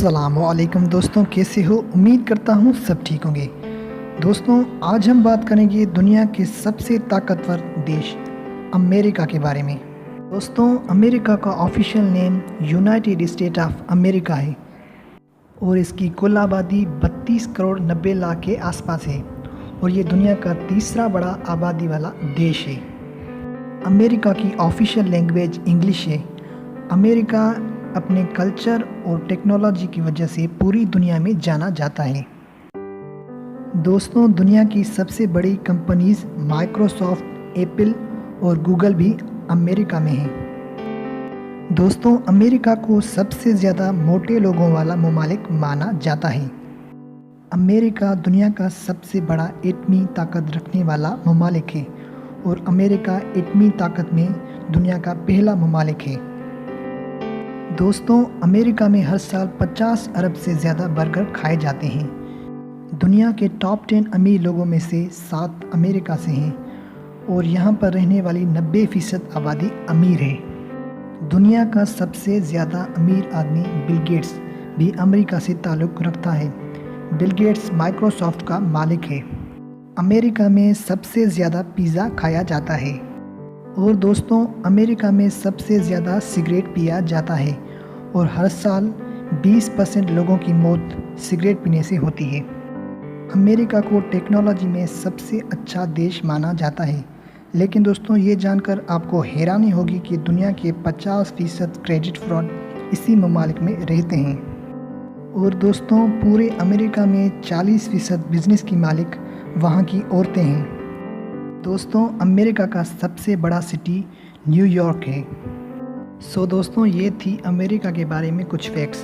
अस्सलामुअलैकुम दोस्तों, कैसे हो? उम्मीद करता हूँ सब ठीक होंगे। दोस्तों, आज हम बात करेंगे दुनिया के सबसे ताकतवर देश अमेरिका के बारे में। दोस्तों, अमेरिका का official name United state of America है और इसकी कुल आबादी 32 करोड़ 90 लाख के आसपास है और ये दुनिया का तीसरा बड़ा आबादी वाला देश है। अमेरिका की ऑफिशियल लैंग्वेज इंग्लिश है। अमेरिका अपने कल्चर और टेक्नोलॉजी की वजह से पूरी दुनिया में जाना जाता है। दोस्तों, दुनिया की सबसे बड़ी कंपनीज माइक्रोसॉफ्ट, एप्पल और गूगल भी अमेरिका में हैं। दोस्तों, अमेरिका को सबसे ज़्यादा मोटे लोगों वाला ममालिक माना जाता है। अमेरिका दुनिया का सबसे बड़ा एटमी ताकत रखने वाला ममालिक है और अमेरिका एटमी ताकत में दुनिया का पहला ममालिक है। दोस्तों, अमेरिका में हर साल 50 अरब से ज़्यादा बर्गर खाए जाते हैं। दुनिया के टॉप 10 अमीर लोगों में से 7 अमेरिका से हैं और यहाँ पर रहने वाली 90% आबादी अमीर है। दुनिया का सबसे ज़्यादा अमीर आदमी बिल गेट्स भी अमेरिका से ताल्लुक़ रखता है। बिल गेट्स माइक्रोसॉफ्ट का मालिक है। अमेरिका में सबसे ज़्यादा पिज़्ज़ा खाया जाता है और दोस्तों, अमेरिका में सबसे ज़्यादा सिगरेट पिया जाता है और हर साल 20% लोगों की मौत सिगरेट पीने से होती है। अमेरिका को टेक्नोलॉजी में सबसे अच्छा देश माना जाता है, लेकिन दोस्तों, ये जानकर आपको हैरानी होगी कि दुनिया के 50% क्रेडिट फ्रॉड इसी ममालिक में रहते हैं। और दोस्तों, पूरे अमेरिका में 40% बिजनेस की मालिक वहाँ की औरतें हैं। दोस्तों, अमेरिका का सबसे बड़ा सिटी न्यूयॉर्क है। दोस्तों, ये थी अमेरिका के बारे में कुछ फैक्ट्स।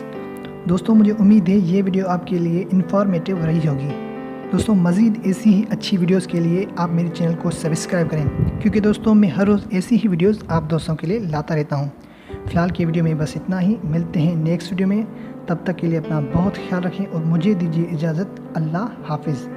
दोस्तों, मुझे उम्मीद है ये वीडियो आपके लिए इन्फॉर्मेटिव रही होगी। दोस्तों, मज़ीद ऐसी ही अच्छी वीडियोस के लिए आप मेरे चैनल को सब्सक्राइब करें, क्योंकि दोस्तों मैं हर रोज़ ऐसी ही वीडियोस आप दोस्तों के लिए लाता रहता हूँ। फ़िलहाल की वीडियो में बस इतना ही। मिलते हैं नेक्स्ट वीडियो में। तब तक के लिए अपना बहुत ख्याल रखें और मुझे दीजिए इजाज़त। अल्लाह हाफिज़।